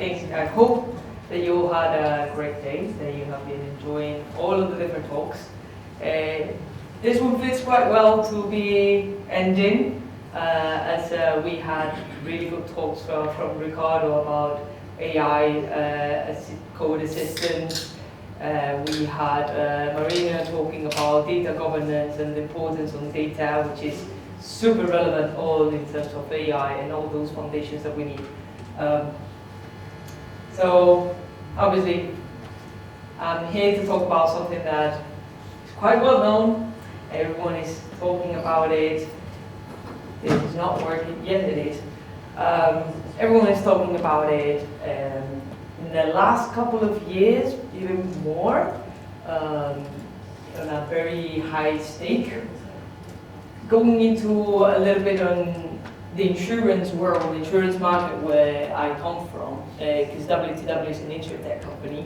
I hope that you all had a great day, that you have been enjoying all of the different talks. This one fits quite well to be ending, as we had really good talks from Ricardo about AI as code assistants. We had Marina talking about data governance and the importance of data, which is super relevant all in terms of AI and all those foundations that we need. So obviously, I'm here to talk about something that is quite well known. Everyone is talking about it. This is not working. Yes, it is. Everyone is talking about it. In the last couple of years, even more, on a very high stake. Going into a little bit on the insurance world, insurance market where I come from, because WTW is an insurtech company.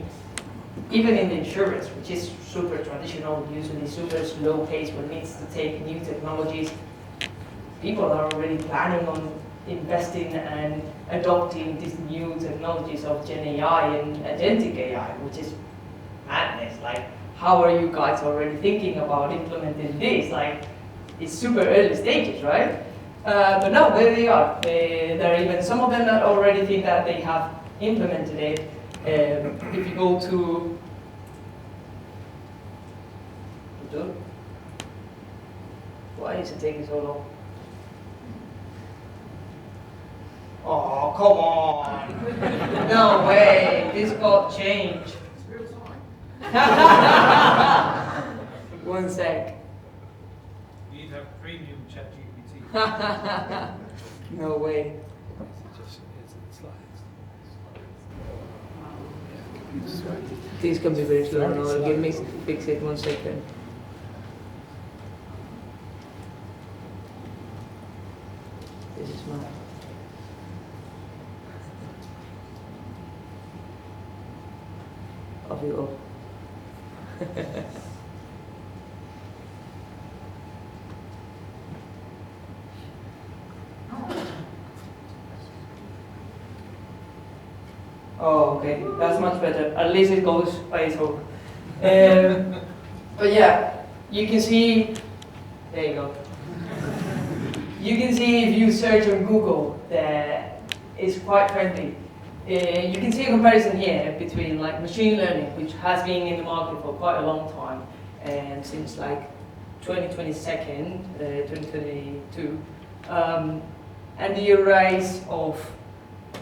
Even in the insurance, which is super traditional, usually super slow pace when it needs to take new technologies, people are already planning on investing and adopting these new technologies of Gen AI and Agentic AI, which is madness. Like, how are you guys already thinking about implementing this? Like, it's super early stages, right? But no, there they are. There are even some of them that already think that they have implemented it. If you go to why is it taking so long? Oh, come on! No way, this got changed. One sec. You need to have premium ChatGPT. No way. These can be very slow now. Give me fix it 1 second. This is my. Off you go. Oh, okay, that's much better. At least it goes by its own. But yeah, you can see, there you go. You can see if you search on Google that it's quite friendly. You can see a comparison here between like machine learning, which has been in the market for quite a long time, and since like 2022, and the rise of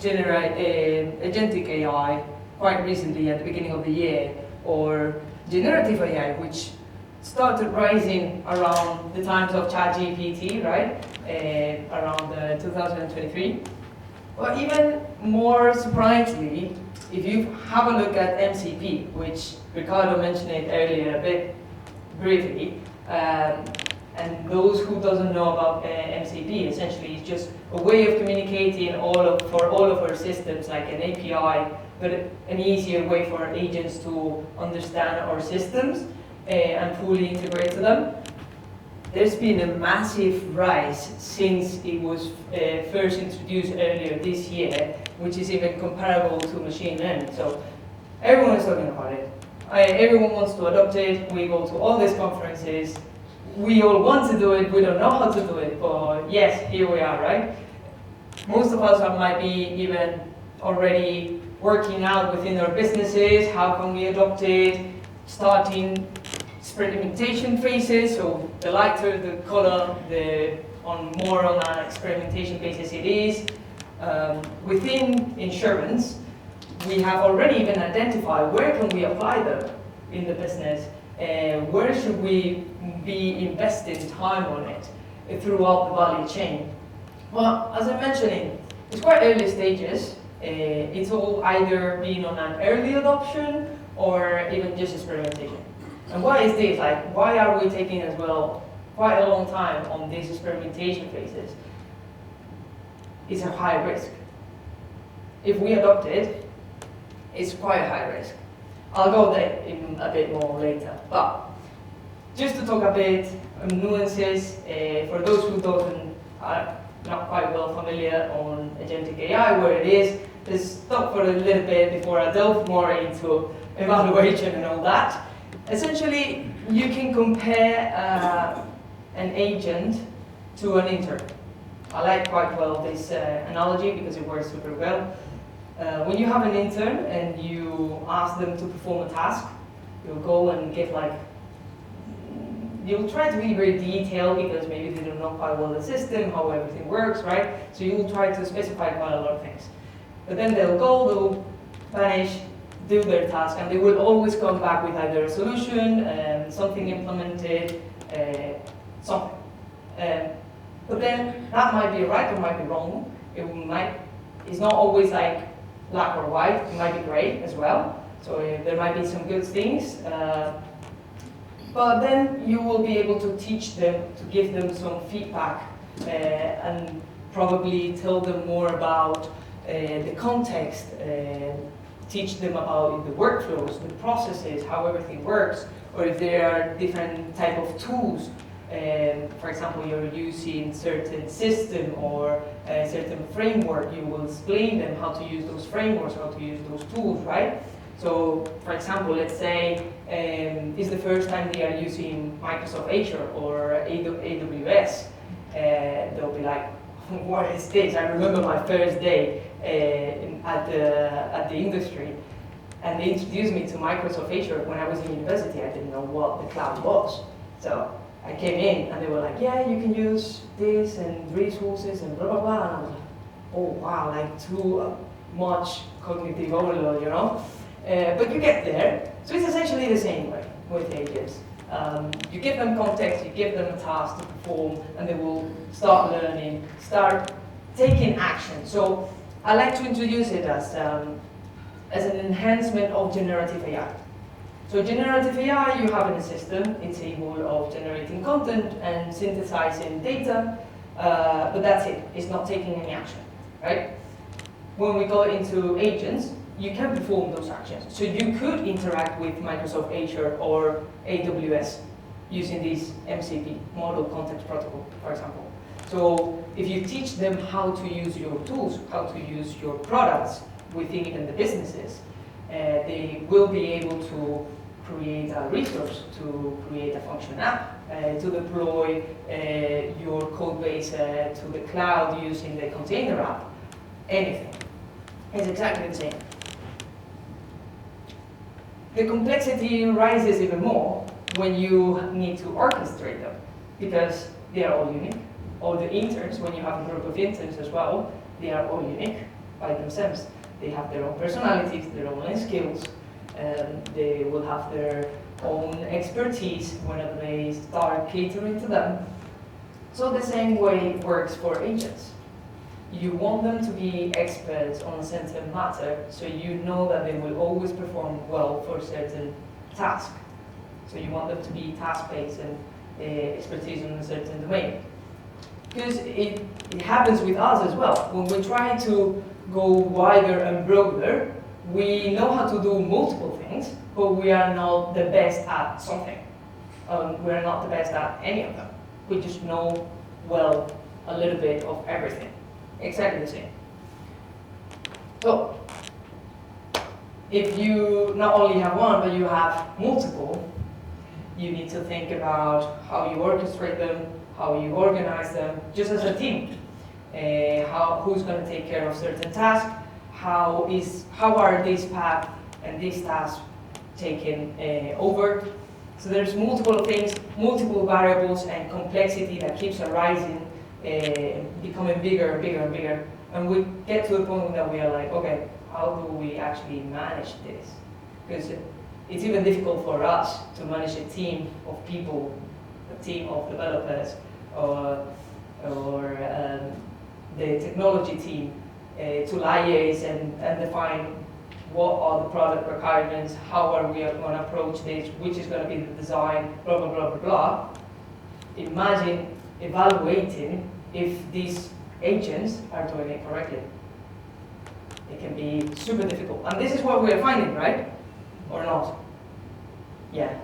Agentic AI quite recently at the beginning of the year, or generative AI, which started rising around the times of ChatGPT, right? Around 2023. But even more surprisingly, if you have a look at MCP, which Ricardo mentioned it earlier a bit briefly, and those who doesn't know about MCP, essentially it's just a way of communicating for all of our systems, like an API, but an easier way for our agents to understand our systems and fully integrate to them. There's been a massive rise since it was first introduced earlier this year, which is even comparable to machine learning. So everyone is talking about it. Everyone wants to adopt it. We go to all these conferences. We all want to do it. We don't know how to do it, but yes, here we are, right? Most of us might be even already working out within our businesses. How can we adopt it? Starting experimentation phases, so the lighter the color, more on an experimentation basis it is. Within insurance, we have already even identified where can we apply them in the business, where should we be investing time on it throughout the value chain. Well, as I'm mentioning, it's quite early stages. It's all either being on an early adoption or even just experimentation. And why is this? Like, why are we taking as well quite a long time on these experimentation phases? It's a high risk. If we adopt it, it's quite a high risk. I'll go there in a bit more later. But just to talk a bit nuances, for those who are not quite well familiar on Agentic AI, where it is, let's stop for a little bit before I delve more into evaluation and all that. Essentially, you can compare an agent to an intern. I like quite well this analogy because it works super well. When you have an intern and you ask them to perform a task, you'll go and give you'll try to be very detailed because maybe they don't know quite well the system, how everything works, right? So you'll try to specify quite a lot of things. But then they'll go, they'll vanish, do their task, and they will always come back with either a solution, something implemented, something. But then that might be right or might be wrong. It's not always like black or white, it might be gray as well. So there might be some good things. But then you will be able to teach them, to give them some feedback and probably tell them more about the context, teach them about the workflows, the processes, how everything works, or if there are different type of tools. For example, you're using certain system or a certain framework, you will explain them how to use those frameworks, how to use those tools, right? So, for example, let's say it's the first time they are using Microsoft Azure or AWS. They'll be like, what is this? I remember my first day at the industry, and they introduced me to Microsoft Azure when I was in university. I didn't know what the cloud was. So I came in and they were like, yeah, you can use this and resources and blah, blah, blah. And I was like, oh, wow, like too much cognitive overload, you know? But you get there. So it's essentially the same way with agents. You give them context, you give them a task to perform, and they will start learning, start taking action. So I like to introduce it as an enhancement of generative AI. So generative AI, you have in a system, it's able of generating content and synthesizing data, but that's it. It's not taking any action, right? When we go into agents, you can perform those actions. So you could interact with Microsoft Azure or AWS using this MCP, Model Context Protocol, for example. So if you teach them how to use your tools, how to use your products within even the businesses, they will be able to create a resource, to create a function app, to deploy your code base to the cloud using the container app, anything. It's exactly the same. The complexity rises even more when you need to orchestrate them, because they are all unique. All the interns, when you have a group of interns as well, they are all unique by themselves. They have their own personalities, their own skills, and they will have their own expertise whenever they start catering to them. So the same way works for agents. You want them to be experts on a certain matter, so you know that they will always perform well for a certain task. So you want them to be task-based and expertise in a certain domain. Because it happens with us as well. When we try to go wider and broader, we know how to do multiple things, but we are not the best at something. We are not the best at any of them. We just know, well, a little bit of everything. Exactly the same. So, if you not only have one, but you have multiple, you need to think about how you orchestrate them, how you organize them, just as a team. Who's going to take care of certain tasks, how are these paths and these tasks taken over. So there's multiple things, multiple variables and complexity that keeps arising, becoming bigger and bigger and bigger. And we get to a point that we are like, okay, how do we actually manage this? Because it's even difficult for us to manage a team of people, a team of developers, or the technology team to liaise and define what are the product requirements, how are we going to approach this, which is going to be the design, blah, blah, blah, blah, blah. Imagine evaluating if these agents are doing it correctly. It can be super difficult. And this is what we are finding, right? Or not? Yeah.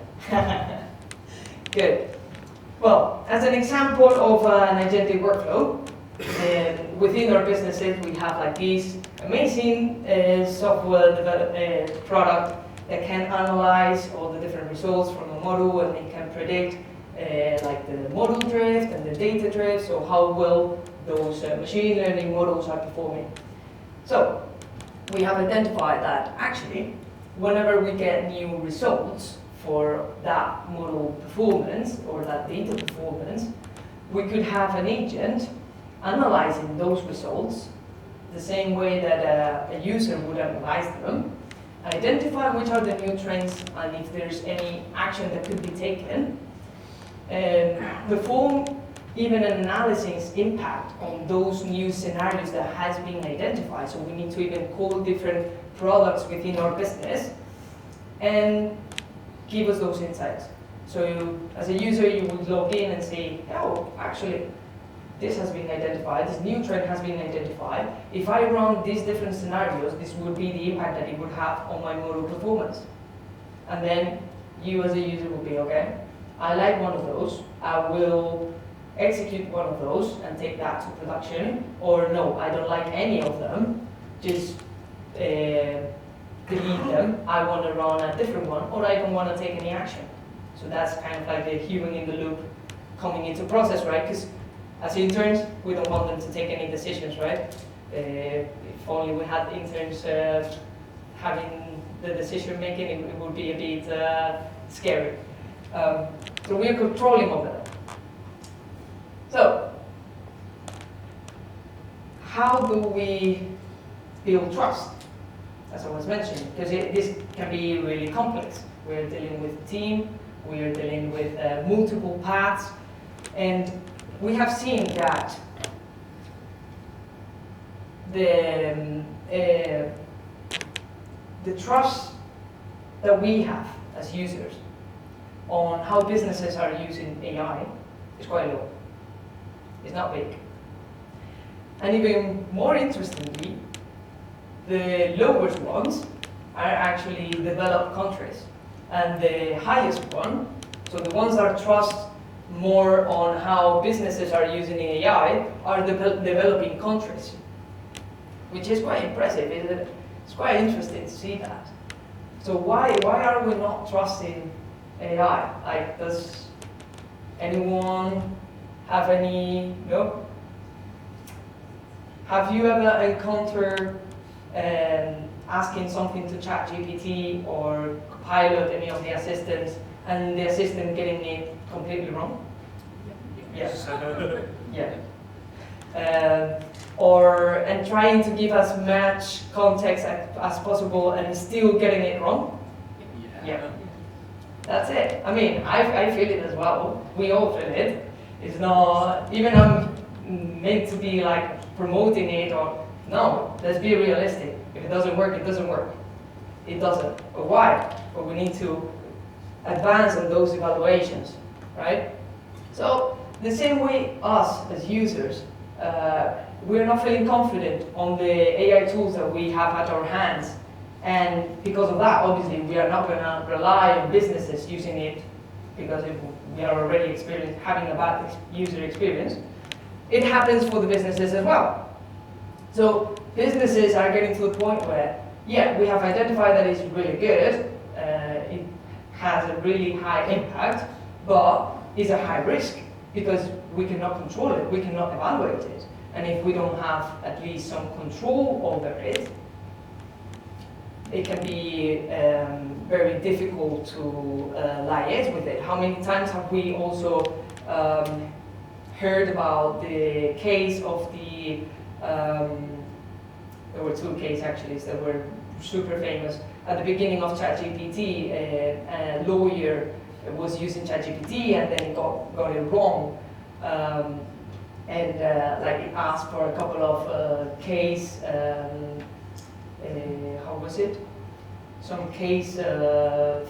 Good. Well, as an example of an agentic workflow, within our businesses, we have like this amazing software product that can analyze all the different results from a model, and it can predict like the model drift and the data drift, so how well those machine learning models are performing. So we have identified that actually, whenever we get new results for that model performance or that data performance, we could have an agent analyzing those results the same way that a user would analyze them, identify which are the new trends and if there's any action that could be taken, and perform even an analysis impact on those new scenarios that has been identified. So we need to even call different products within our business and give us those insights. So as a user, you would log in and say, oh, actually, this has been identified, this new trend has been identified. If I run these different scenarios, this would be the impact that it would have on my model performance. And then you as a user will be, okay, I like one of those, I will execute one of those and take that to production, or no, I don't like any of them, just delete them, I want to run a different one, or I don't want to take any action. So that's kind of like the human in the loop coming into process, right? Because as interns, we don't want them to take any decisions, right? If only we had interns having the decision making, it would be a bit scary. So we are controlling over that. So, how do we build trust? As I was mentioning, because this can be really complex. We're dealing with a team, we're dealing with multiple paths, and we have seen that the trust that we have as users on how businesses are using AI is quite low. It's not big. And even more interestingly, the lowest ones are actually developed countries. And the highest one, so the ones that trust more on how businesses are using AI, are developing countries, which is quite impressive. It's quite interesting to see that. So why are we not trusting AI? Like, does anyone have any, no? Have you ever encountered asking something to ChatGPT or Copilot, any of the assistants, and the assistant getting it completely wrong? Yes. Yeah. And trying to give as much context as possible and still getting it wrong? Yeah. That's it. I mean, I feel it as well. We all feel it. It's not, even I'm meant to be like promoting it or, no, let's be realistic. If it doesn't work, it doesn't work. It doesn't. But why? But we need to advance on those evaluations, right? So, the same way us as users, we're not feeling confident on the AI tools that we have at our hands. And because of that, obviously, we are not going to rely on businesses using it because if we are already having a bad user experience. It happens for the businesses as well. So businesses are getting to a point where, yeah, we have identified that it's really good, it has a really high impact, but it's a high risk because we cannot control it, we cannot evaluate it. And if we don't have at least some control over it, it can be very difficult to liaise with it. How many times have we also heard about the case of the, there were two cases actually that were super famous. At the beginning of ChatGPT, a lawyer was using ChatGPT and then got it wrong. Like it asked for a couple of case, how was it? Some case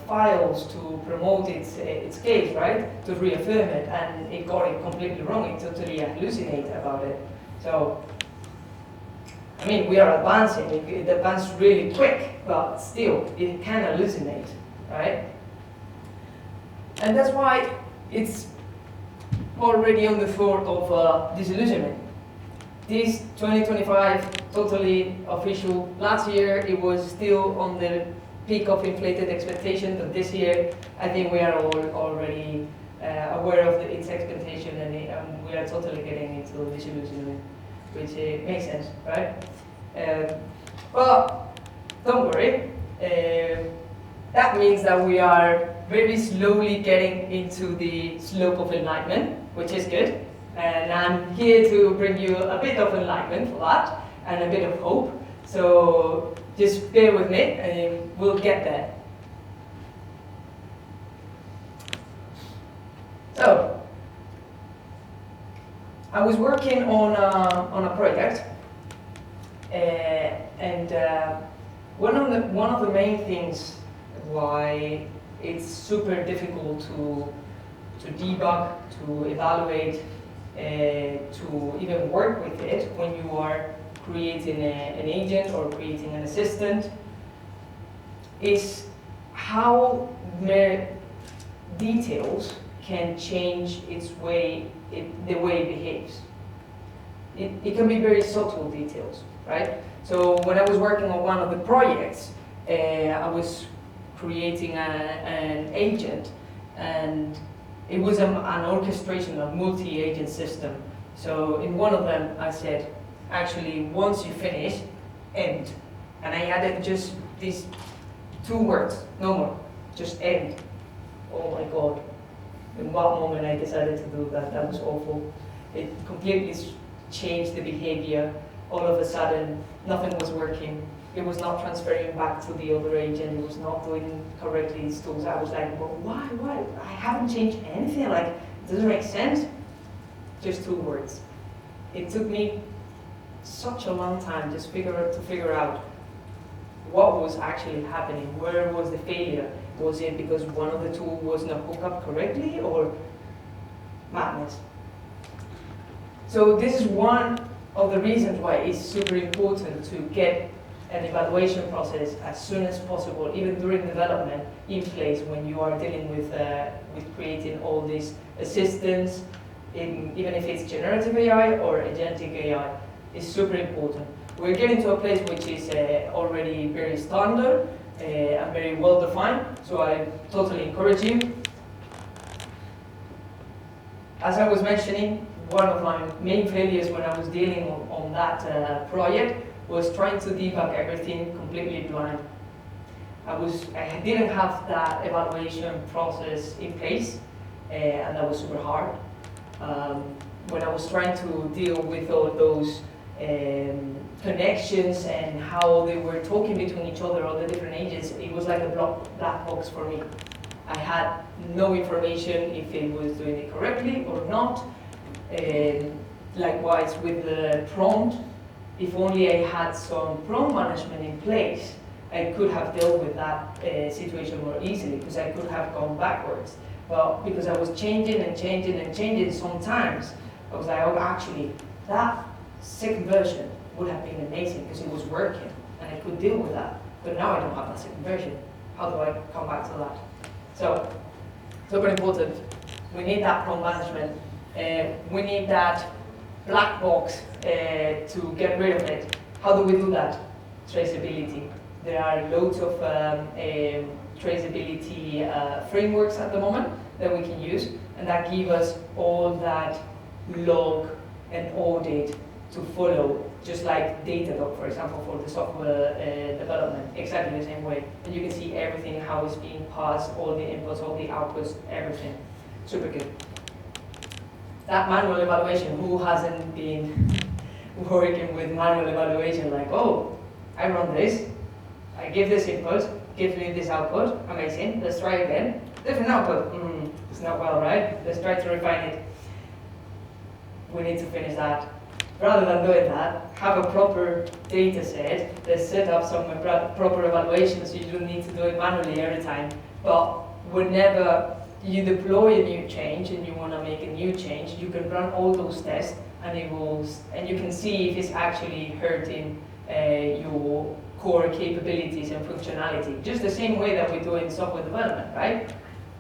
files to promote its case, right? To reaffirm it, and it got it completely wrong. It totally hallucinated about it. So, I mean, we are advancing. It advanced really quick, but still, it can hallucinate, right? And that's why it's already on the thought of disillusionment. this 2025, totally official. Last year, it was still on the peak of inflated expectation, but this year, I think we are all already aware of its expectation, and we are totally getting into disillusionment, which makes sense, right? But don't worry. That means that we are very slowly getting into the slope of enlightenment, which is good. And I'm here to bring you a bit of enlightenment for that, and a bit of hope. So just bear with me, and we'll get there. So, I was working on a project, and one of the main things why it's super difficult to debug, to evaluate, to even work with it when you are creating an agent or creating an assistant is how mere details can change the way it behaves. It can be very subtle details, right? So when I was working on one of the projects, I was creating an agent, and it was an orchestration, a multi-agent system. So in one of them, I said, actually, once you finish, end. And I added just these 2 words, no more, just end. Oh my God. In what moment I decided to do that, that was awful. It completely changed the behavior. All of a sudden, nothing was working. It was not transferring back to the other agent. It was not doing correctly its tools. I was like, well, why? I haven't changed anything. Like, it doesn't make sense. Just 2 words. It took me such a long time to figure out what was actually happening. Where was the failure? Was it because one of the tools was not hooked up correctly, or madness? So this is one of the reasons why it's super important to get an evaluation process as soon as possible, even during development, in place when you are dealing with creating all these assistants, even if it's generative AI or agentic AI, is super important. We're getting to a place which is already very standard and very well defined, so I totally encourage you. As I was mentioning, one of my main failures when I was dealing on that project was trying to debug everything completely blind. I didn't have that evaluation process in place, and that was super hard. When I was trying to deal with all those connections and how they were talking between each other, all the different agents, it was like a black box for me. I had no information if it was doing it correctly or not. Likewise with the prompt, if only I had some prompt management in place, I could have dealt with that situation more easily, because I could have gone backwards. But because I was changing and changing and changing sometimes, I was like, oh, actually, that second version would have been amazing because it was working and I could deal with that. But now I don't have that second version. How do I come back to that? So, super important. We need that prompt management. We need that black box to get rid of it. How do we do that? Traceability. There are loads of traceability frameworks at the moment that we can use, and that give us all that log and audit to follow, just like Datadog, for example, for the software development, exactly the same way. And you can see everything, how it's being passed, all the inputs, all the outputs, everything. Super good. That manual evaluation, who hasn't been working with manual evaluation, like, oh, I run this, I give this input, give me this output, amazing, let's try again. Different output, it's not well, right? Let's try to refine it. We need to finish that. Rather than doing that, have a proper data set, let's set up some proper evaluation so you don't need to do it manually every time. But whenever you deploy a new change and you want to make a new change, you can run all those tests and you can see if it's actually hurting your core capabilities and functionality. Just the same way that we do in software development, right?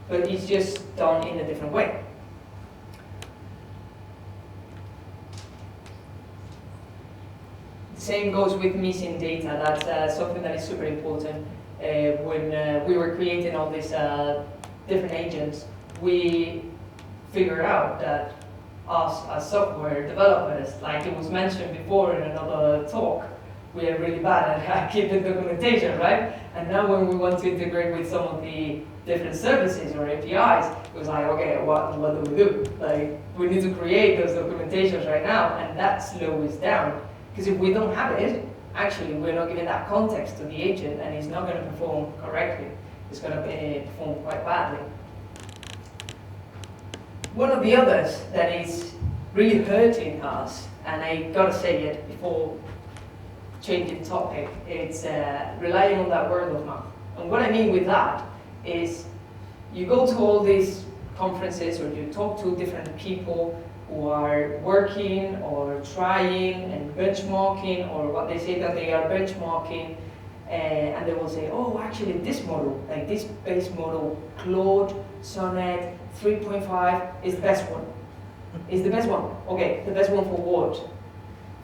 But it's just done in a different way. Same goes with missing data. That's something that is super important. When we were creating all these different agents, we figured out that us as software developers, like it was mentioned before in another talk, we are really bad at keeping documentation, right? And now when we want to integrate with some of the different services or APIs, it was like, okay, what do we do? Like, we need to create those documentations right now, and that slows down. Because if we don't have it, actually we're not giving that context to the agent, and it's not going to perform correctly. It's going to perform quite badly. One of the others that is really hurting us, and I gotta say it before changing topic, it's relying on that word of mouth. And what I mean with that is you go to all these conferences or you talk to different people who are working or trying and benchmarking, or what they say that they are benchmarking, and they will say, oh, actually this model, like this base model, Claude, Sonnet, 3.5 is the best one. Is the best one. Okay, the best one for what?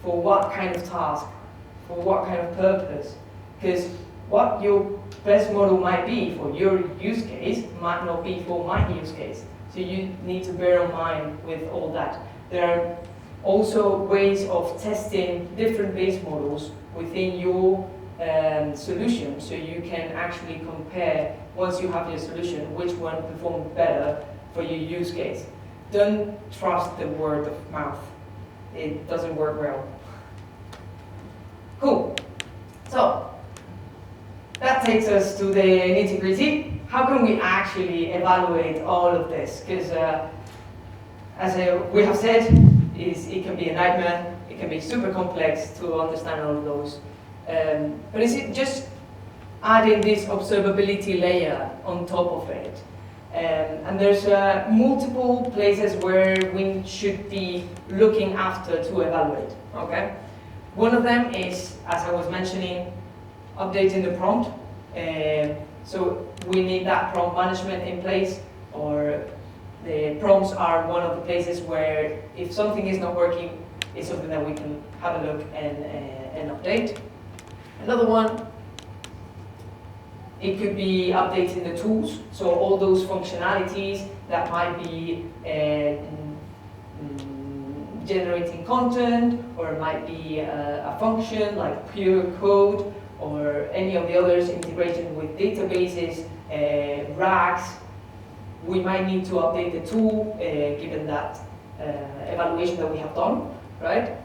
For what kind of task? For what kind of purpose? Because what your best model might be for your use case might not be for my use case. So you need to bear in mind with all that. There are also ways of testing different base models within your solution, so you can actually compare, once you have your solution, which one performs better for your use case. Don't trust the word of mouth. It doesn't work well. Cool. So, that takes us to the nitty-gritty. How can we actually evaluate all of this? Because as we have said, it can be a nightmare. It can be super complex to understand all of those. But is it just adding this observability layer on top of it? And there's multiple places where we should be looking after to evaluate, okay? One of them is, as I was mentioning, updating the prompt. So we need that prompt management in place, or the prompts are one of the places where if something is not working, it's something that we can have a look and update. Another one, it could be updating the tools, so all those functionalities that might be generating content, or it might be a function like pure code, or any of the others, integration with databases, RAGs. We might need to update the tool given that evaluation that we have done, right?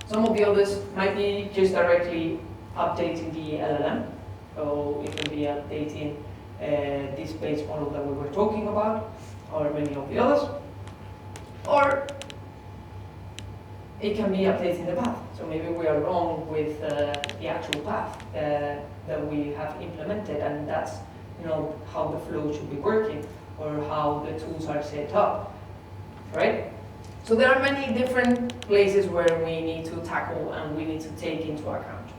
Some of the others might be just directly updating the LLM. So it can be updating this base model that we were talking about, or many of the others. Or it can be updating the path. So maybe we are wrong with the actual path that we have implemented, and that's how the flow should be working, or how the tools are set up, right? So there are many different places where we need to tackle and we need to take into account.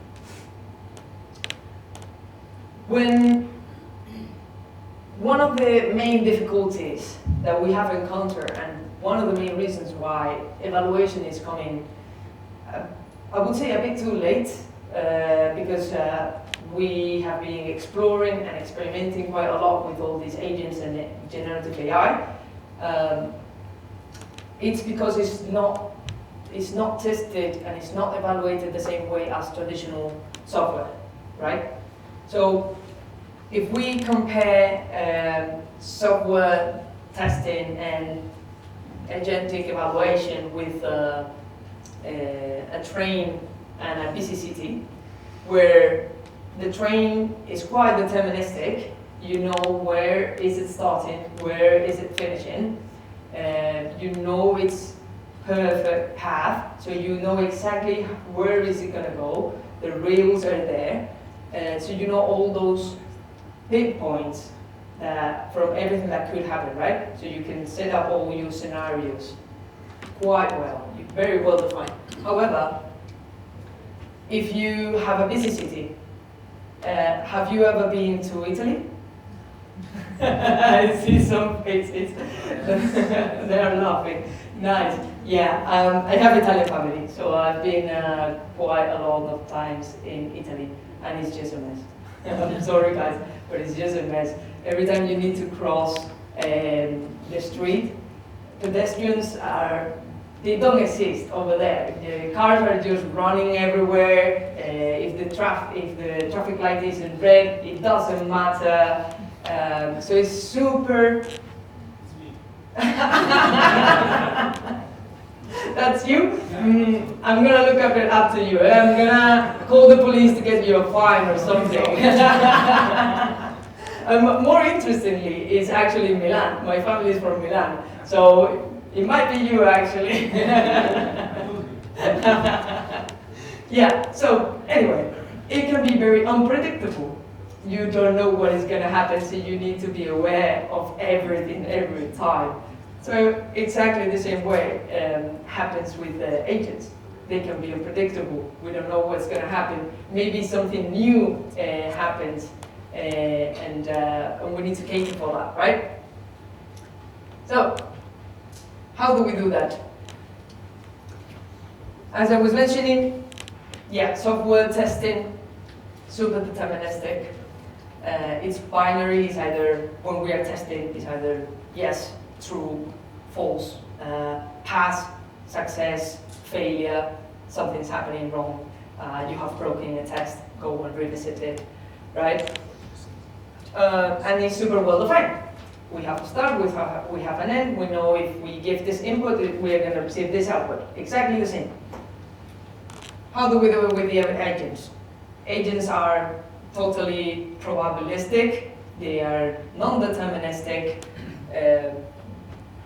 One of the main difficulties that we have encountered, and one of the main reasons why evaluation is coming, I would say a bit too late, because we have been exploring and experimenting quite a lot with all these agents and generative AI. It's because it's not tested and it's not evaluated the same way as traditional software, right? So if we compare software testing and agentic evaluation with a train and a BCCT, where the train is quite deterministic, you know where is it starting, where is it finishing, you know its perfect path, so you know exactly where is it going to go, the rails are there, so you know all those pinpoints from everything that could happen, right? So you can set up all your scenarios quite well, very well defined. However, if you have a busy city, have you ever been to Italy? I see some faces. They are laughing. Nice. Yeah, I have Italian family, so I've been quite a lot of times in Italy, and it's just a mess. I'm sorry, guys, but it's just a mess. Every time you need to cross the street, pedestrians they don't exist over there. The cars are just running everywhere. If the traffic light isn't red, it doesn't matter. So it's super. That's you? I'm gonna look up it up to you. I'm gonna call the police to get you a fine or something. More interestingly, it's actually Milan. My family is from Milan, so it might be you actually. Yeah, so anyway, it can be very unpredictable. You don't know what is going to happen, so you need to be aware of everything every time. So exactly the same way happens with agents. They can be unpredictable. We don't know what's going to happen. Maybe something new happens, and we need to cater for that, right? So, how do we do that? As I was mentioning, yeah, software testing, super deterministic. It's binary. It's either, when we are testing, it's either yes, true, false, pass, success, failure, something's happening wrong, you have broken a test, go and revisit it, right? And it's super well defined. We have a start, we have an end, we know if we give this input, we are going to receive this output. Exactly the same. How do we do it with the agents? Agents are totally probabilistic, they are non-deterministic,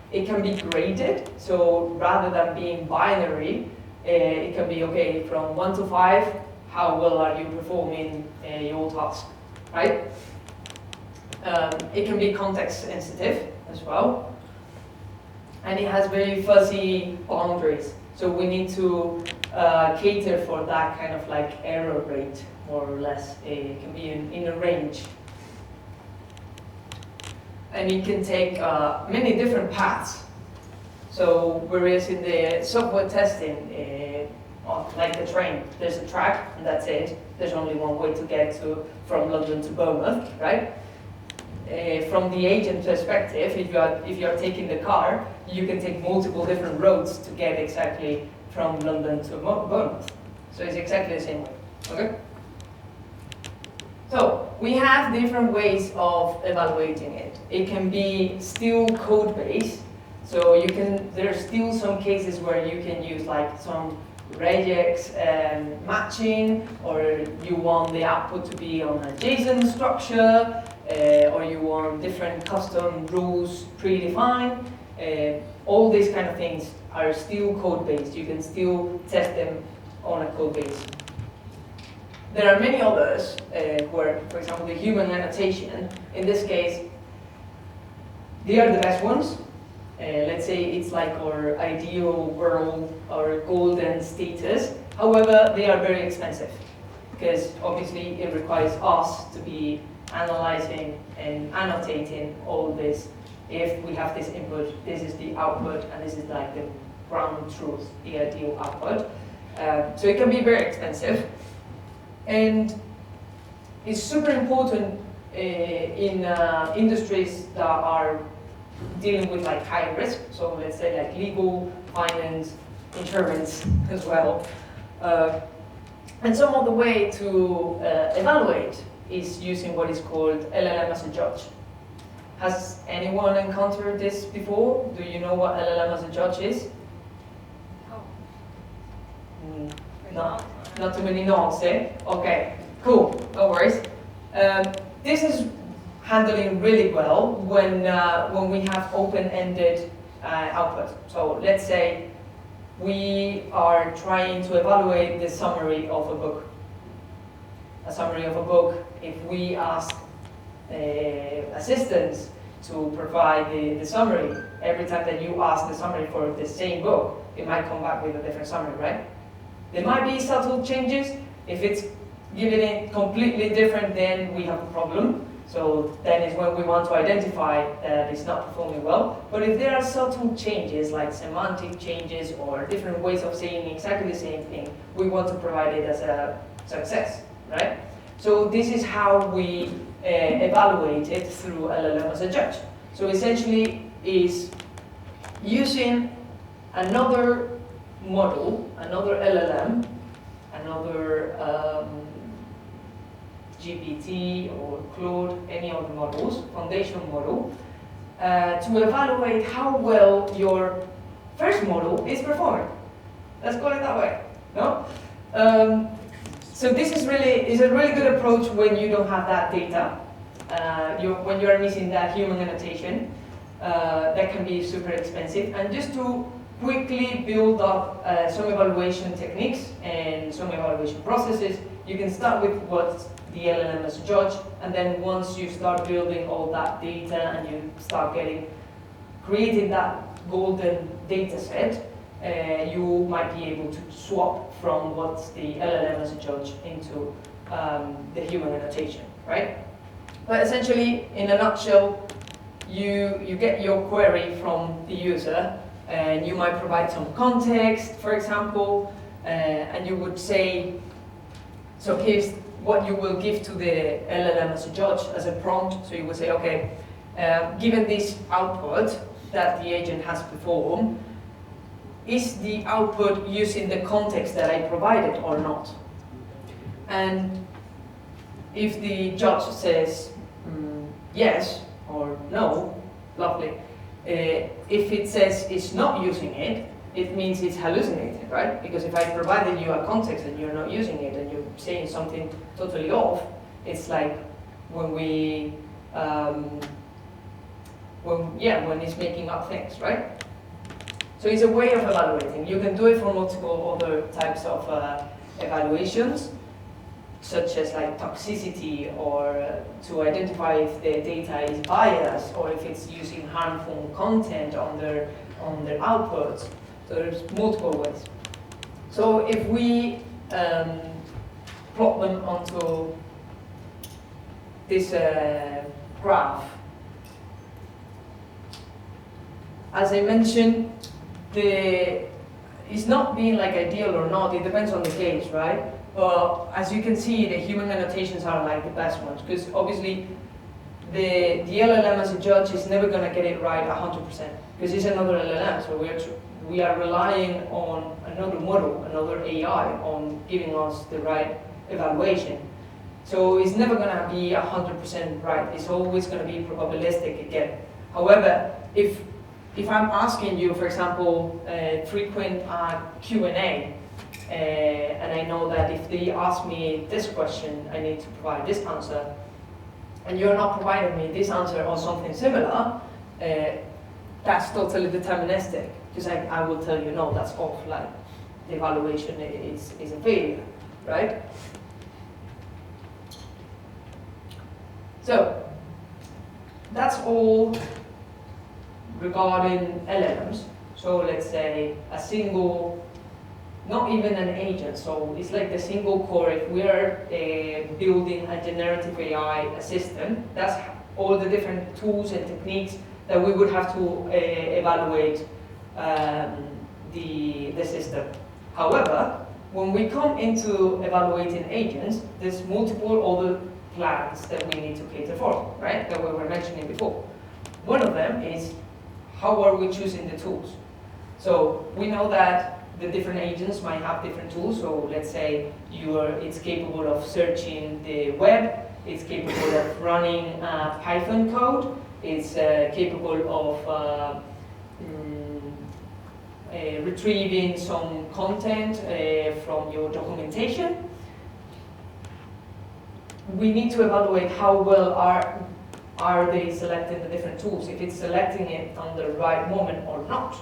it can be graded, so rather than being binary, it can be, okay, from 1 to 5, how well are you performing your task, right? It can be context sensitive as well, and it has very fuzzy boundaries, so we need to cater for that kind of like error rate, more or less. It can be in a range. And it can take many different paths. So whereas in the software testing, like the train, there's a track and that's it. There's only one way to get from London to Bournemouth, right? From the agent perspective, if you are taking the car, you can take multiple different roads to get exactly from London to Bournemouth. So it's exactly the same way, okay? So we have different ways of evaluating it. It can be still code-based, so there's still some cases where you can use like some regex matching, or you want the output to be on a JSON structure, or you want different custom rules predefined. All these kind of things are still code-based. You can still test them on a code base. There are many others where, for example, the human annotation, in this case, they are the best ones. Let's say it's like our ideal world, our golden status. However, they are very expensive because obviously it requires us to be analyzing and annotating all this. If we have this input, this is the output, and this is like the ground truth, the ideal output. So it can be very expensive. And it's super important in industries that are dealing with like high risk. So let's say like legal, finance, insurance as well. And some of the way to evaluate is using what is called LLM as a judge. Has anyone encountered this before? Do you know what LLM as a judge is? No. Not too many nods, eh? Okay, cool, no worries. This is handling really well when we have open-ended output. So let's say we are trying to evaluate the summary of a book. A summary of a book, if we ask assistants to provide the summary, every time that you ask the summary for the same book, it might come back with a different summary, right? There might be subtle changes. If it's given it completely different, then we have a problem. So then is when we want to identify that it's not performing well. But if there are subtle changes, like semantic changes or different ways of saying exactly the same thing, we want to provide it as a success, right? So this is how we evaluate it through LLM as a judge. So essentially is using another model, another LLM, another GPT or Claude, any of the models, foundation model, to evaluate how well your first model is performing. Let's call it that way, no? So this is a really good approach when you don't have that data, when you are missing that human annotation. That can be super expensive. And just to quickly build up some evaluation techniques and some evaluation processes, you can start with what the LLM as a judge, and then once you start building all that data and you start creating that golden data set, you might be able to swap from what's the LLM as a judge into the human annotation, right? But essentially, in a nutshell, you get your query from the user, and you might provide some context, for example, and you would say, so here's what you will give to the LLM as a judge, as a prompt. So you would say, okay, given this output that the agent has performed, is the output using the context that I provided or not? And if the judge says yes or no, lovely. If it says it's not using it, it means it's hallucinating, right? Because if I provided you a context and you're not using it and you're saying something totally off, it's like when when it's making up things, right? So it's a way of evaluating. You can do it for multiple other types of evaluations, such as like toxicity, or to identify if the data is biased or if it's using harmful content on their outputs. So there's multiple ways. So if we plot them onto this graph, as I mentioned, it's not being like ideal or not, it depends on the case, right? But as you can see, the human annotations are like the best ones, because obviously the LLM as a judge is never going to get it right 100%, because it's another LLM, so we are relying on another model, another AI, on giving us the right evaluation. So it's never going to be 100% right, it's always going to be probabilistic again. However, if I'm asking you, for example, frequent Q&A, and I know that if they ask me this question, I need to provide this answer, and you're not providing me this answer or something similar, that's totally deterministic, because I will tell you, no, that's off, like, the evaluation is a failure, right? So, that's all regarding LLMs. So let's say a single, not even an agent, so it's like the single core. If we are building a generative AI assistant, that's all the different tools and techniques that we would have to evaluate the system. However, when we come into evaluating agents, there's multiple other plans that we need to cater for, right? That we were mentioning before. One of them is, how are we choosing the tools? So we know that the different agents might have different tools. So let's say it's capable of searching the web, it's capable of running Python code, it's capable of retrieving some content from your documentation. We need to evaluate how well are they selecting the different tools, if it's selecting it on the right moment or not,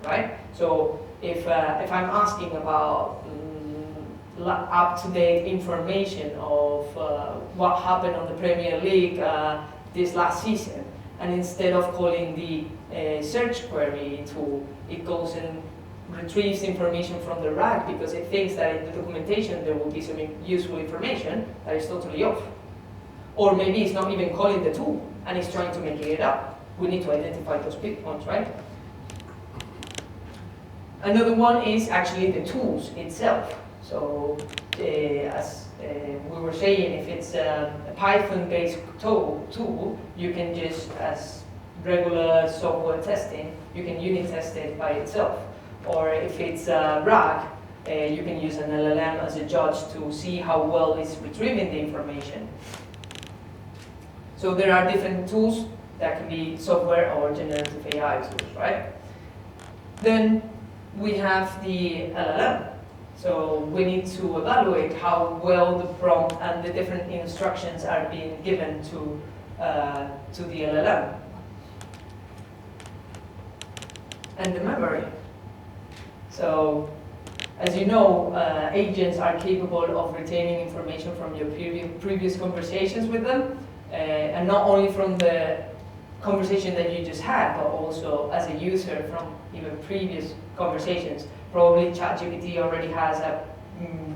right? So if I'm asking about up-to-date information of what happened on the Premier League this last season, and instead of calling the search query tool, it goes and retrieves information from the RAG because it thinks that in the documentation there will be some useful information, that is totally off. Or maybe it's not even calling the tool, and it's trying to make it up. We need to identify those big points, right? Another one is actually the tools itself. So as we were saying, if it's a Python-based tool, you can just, as regular software testing, you can unit test it by itself. Or if it's a RAG, you can use an LLM as a judge to see how well it's retrieving the information. So there are different tools that can be software or generative AI tools, right? Then we have the LLM. So we need to evaluate how well the prompt and the different instructions are being given to the LLM. And the memory. So, as you know, agents are capable of retaining information from your previous conversations with them, and not only from the conversation that you just had, but also as a user from even previous conversations. Probably ChatGPT already has a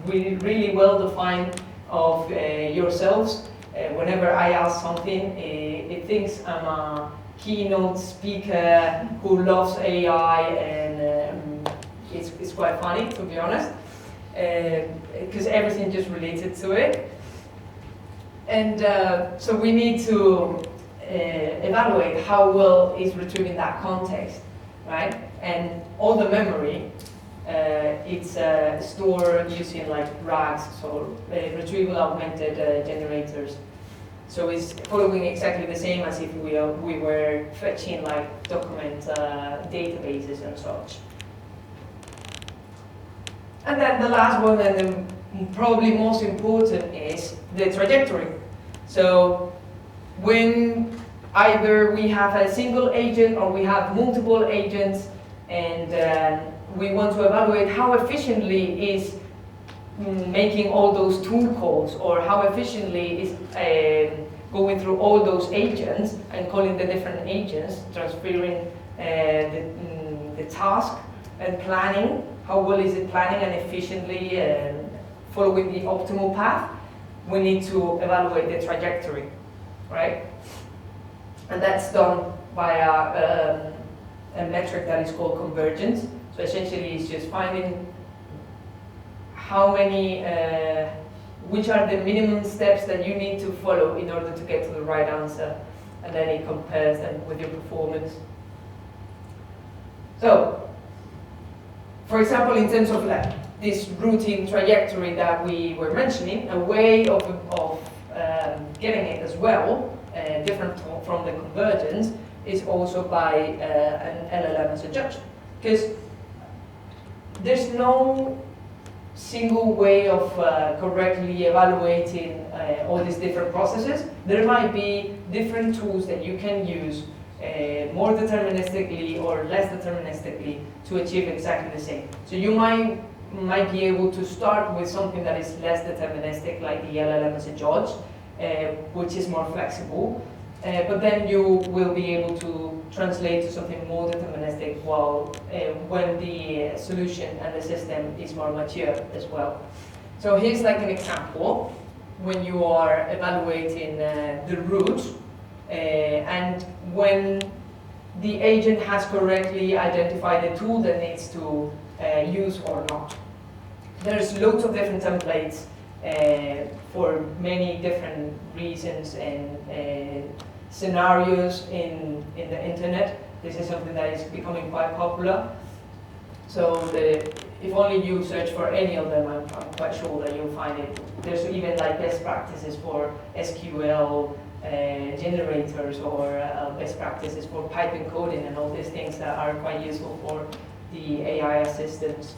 really well-defined of yourselves. Whenever I ask something, it thinks I'm a keynote speaker who loves AI, and it's quite funny, to be honest, because everything just related to it. And so we need to evaluate how well is retrieving that context, right? And all the memory, it's stored using like RAGs, so retrieval augmented generators. So it's following exactly the same as if we were fetching like document databases and such. And then the last one, and the probably most important, is the trajectory. So when either we have a single agent or we have multiple agents, and we want to evaluate how efficiently is making all those tool calls, or how efficiently is going through all those agents and calling the different agents, transferring the task and planning. How well is it planning and efficiently following the optimal path? We need to evaluate the trajectory, right? And that's done by a metric that is called convergence. So essentially, it's just finding how many, which are the minimum steps that you need to follow in order to get to the right answer, and then it compares them with your performance. So, for example, in terms of like this routing trajectory that we were mentioning, a way of getting it as well, different from the convergence, is also by an LLM as a judge. Because there's no single way of correctly evaluating all these different processes. There might be different tools that you can use more deterministically or less deterministically to achieve exactly the same. So you might be able to start with something that is less deterministic, like the LLM as a judge, which is more flexible, but then you will be able to translate to something more deterministic when the solution and the system is more mature as well. So here's like an example when you are evaluating the route, and when the agent has correctly identified the tool that needs to use or not. There's loads of different templates for many different reasons and scenarios in the internet. This is something that is becoming quite popular. So if only you search for any of them, I'm quite sure that you'll find it. There's even like best practices for SQL generators, or best practices for Python coding, and all these things that are quite useful for the AI assistants.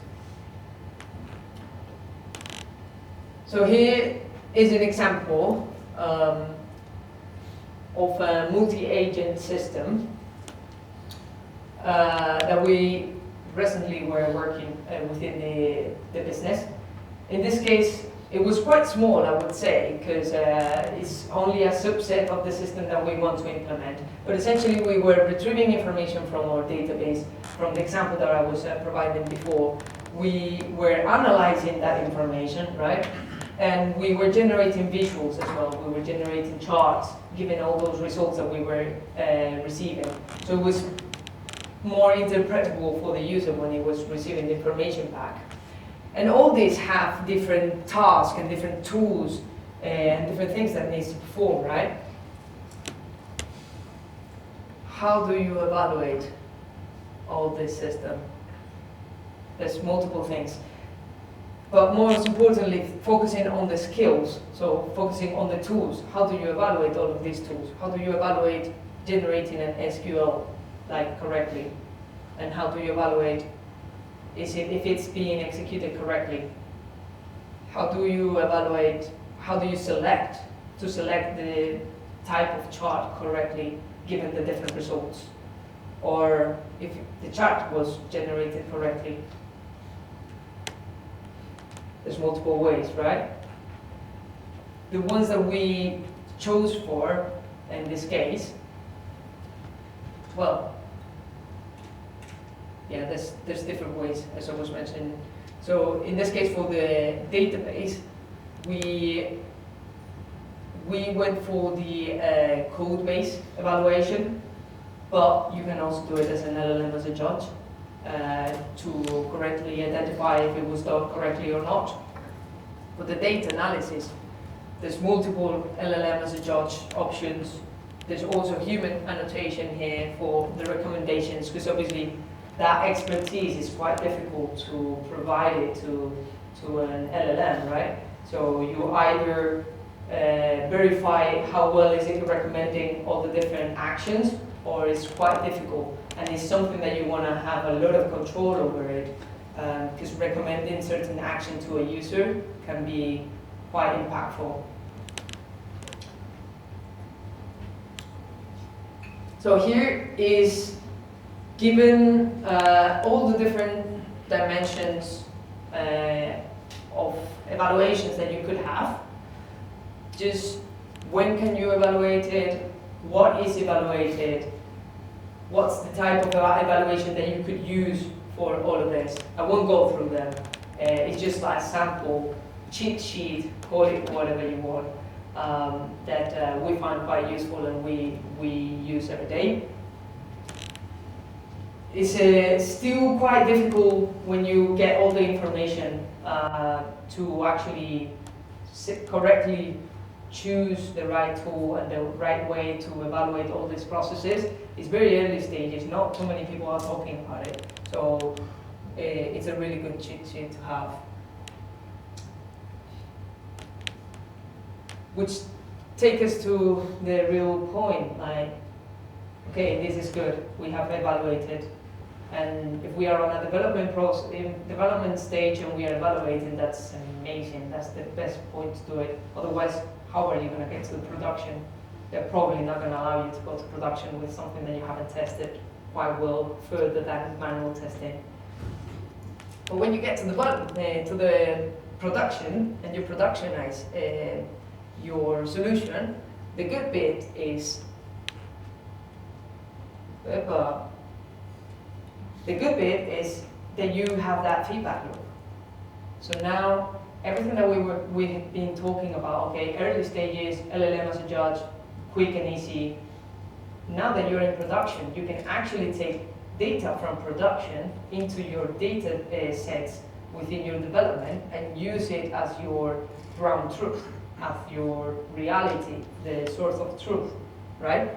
So here is an example of a multi-agent system that we recently were working within the business. In this case, it was quite small, I would say, because it's only a subset of the system that we want to implement. But essentially, we were retrieving information from our database, from the example that I was providing before. We were analyzing that information, right? And we were generating visuals as well. We were generating charts, given all those results that we were receiving. So it was more interpretable for the user when he was receiving the information back. And all these have different tasks and different tools and different things that needs to perform, right? How do you evaluate all this system? There's multiple things. But most importantly, focusing on the skills, so focusing on the tools. How do you evaluate all of these tools? How do you evaluate generating an SQL correctly? And how do you evaluate if it's being executed correctly? How do you evaluate, how do you select the type of chart correctly given the different results? Or if the chart was generated correctly? There's multiple ways, right? The ones that we chose for, in this case, well, yeah, there's different ways, as I was mentioning. So in this case, for the database, we went for the code-based evaluation, but you can also do it as an LLM as a judge to correctly identify if it was done correctly or not. For the data analysis, there's multiple LLM as a judge options. There's also human annotation here for the recommendations, because obviously that expertise is quite difficult to provide it to an LLM, right? So you either verify how well is it recommending all the different actions, or it's quite difficult, and it's something that you want to have a lot of control over it, because recommending certain action to a user can be quite impactful. So here is given all the different dimensions of evaluations that you could have. Just when can you evaluate it? What is evaluated? What's the type of evaluation that you could use for all of this? I won't go through them. It's just like a sample cheat sheet, call it whatever you want, that we find quite useful and we use every day. It's still quite difficult when you get all the information to actually correctly choose the right tool and the right way to evaluate all these processes. It's very early stages, not too many people are talking about it. So it's a really good cheat sheet to have. Which take us to the real point, like, okay, this is good, we have evaluated. And if we are on a development stage and we are evaluating, that's amazing, that's the best point to do it. Otherwise, how are you going to get to the production? They're probably not going to allow you to go to production with something that you haven't tested quite well further than manual testing. But when you get to the production and you productionize your solution, the good bit is that you have that feedback loop. So now everything that we've been talking about, okay, early stages, LLM as a judge, quick and easy. Now that you're in production, you can actually take data from production into your data sets within your development and use it as your ground truth, as your reality, the source of truth, right?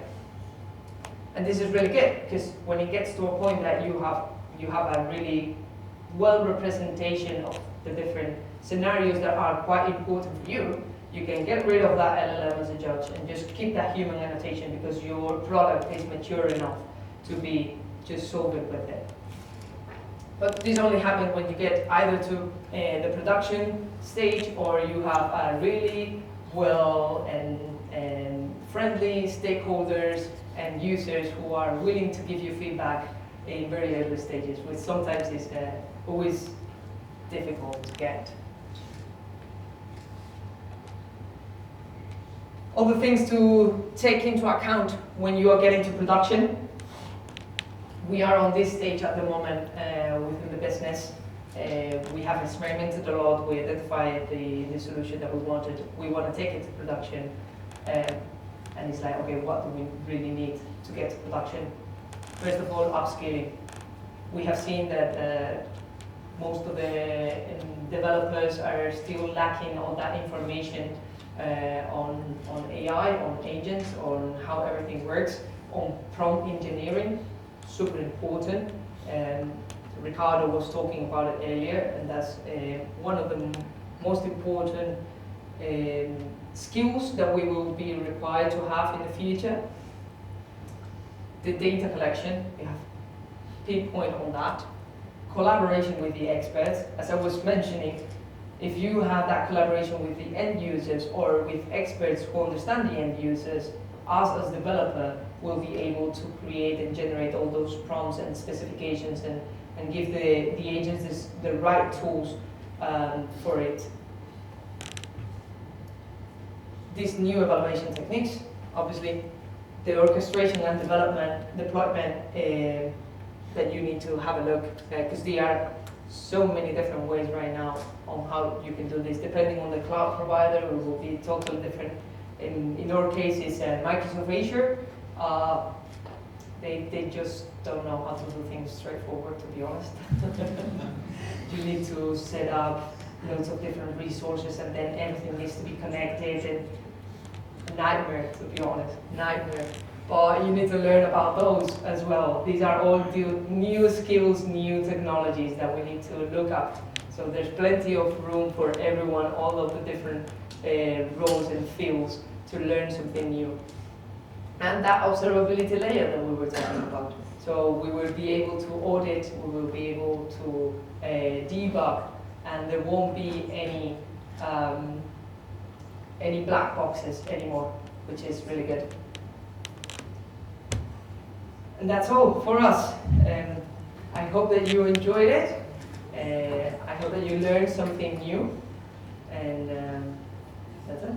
And this is really good, because when it gets to a point that you have a really well representation of the different scenarios that are quite important for you, you can get rid of that LLM as a judge and just keep that human annotation, because your product is mature enough to be just solved with it. But this only happens when you get either to the production stage, or you have a really well and friendly stakeholders and users who are willing to give you feedback in very early stages, which sometimes is always difficult to get. Other things to take into account when you are getting to production. We are on this stage at the moment within the business. We have experimented a lot. We identified the solution that we wanted. We want to take it to production. And it's like, okay, what do we really need to get to production? First of all, upscaling. We have seen that most of the developers are still lacking on that information on AI, on agents, on how everything works, on prompt engineering, super important. Ricardo was talking about it earlier, and that's one of the most important skills that we will be required to have in the future. The data collection, we have pinpoint on that. Collaboration with the experts, as I was mentioning, if you have that collaboration with the end users or with experts who understand the end users, us as developer will be able to create and generate all those prompts and specifications and give the agents the right tools for it. These new evaluation techniques, obviously, the orchestration and deployment that you need to have a look, because there are so many different ways right now on how you can do this. Depending on the cloud provider, it will be totally different. In our case, it's Microsoft Azure. They just don't know how to do things straightforward, to be honest. You need to set up loads of different resources, and then everything needs to be connected. And nightmare, to be honest, nightmare. But you need to learn about those as well. These are all new skills, new technologies that we need to look up. So there's plenty of room for everyone, all of the different roles and fields to learn something new. And that observability layer that we were talking about. So we will be able to audit, we will be able to debug, and there won't be any black boxes anymore, which is really good. And that's all for us. I hope that you enjoyed it. I hope that you learned something new. And that's it.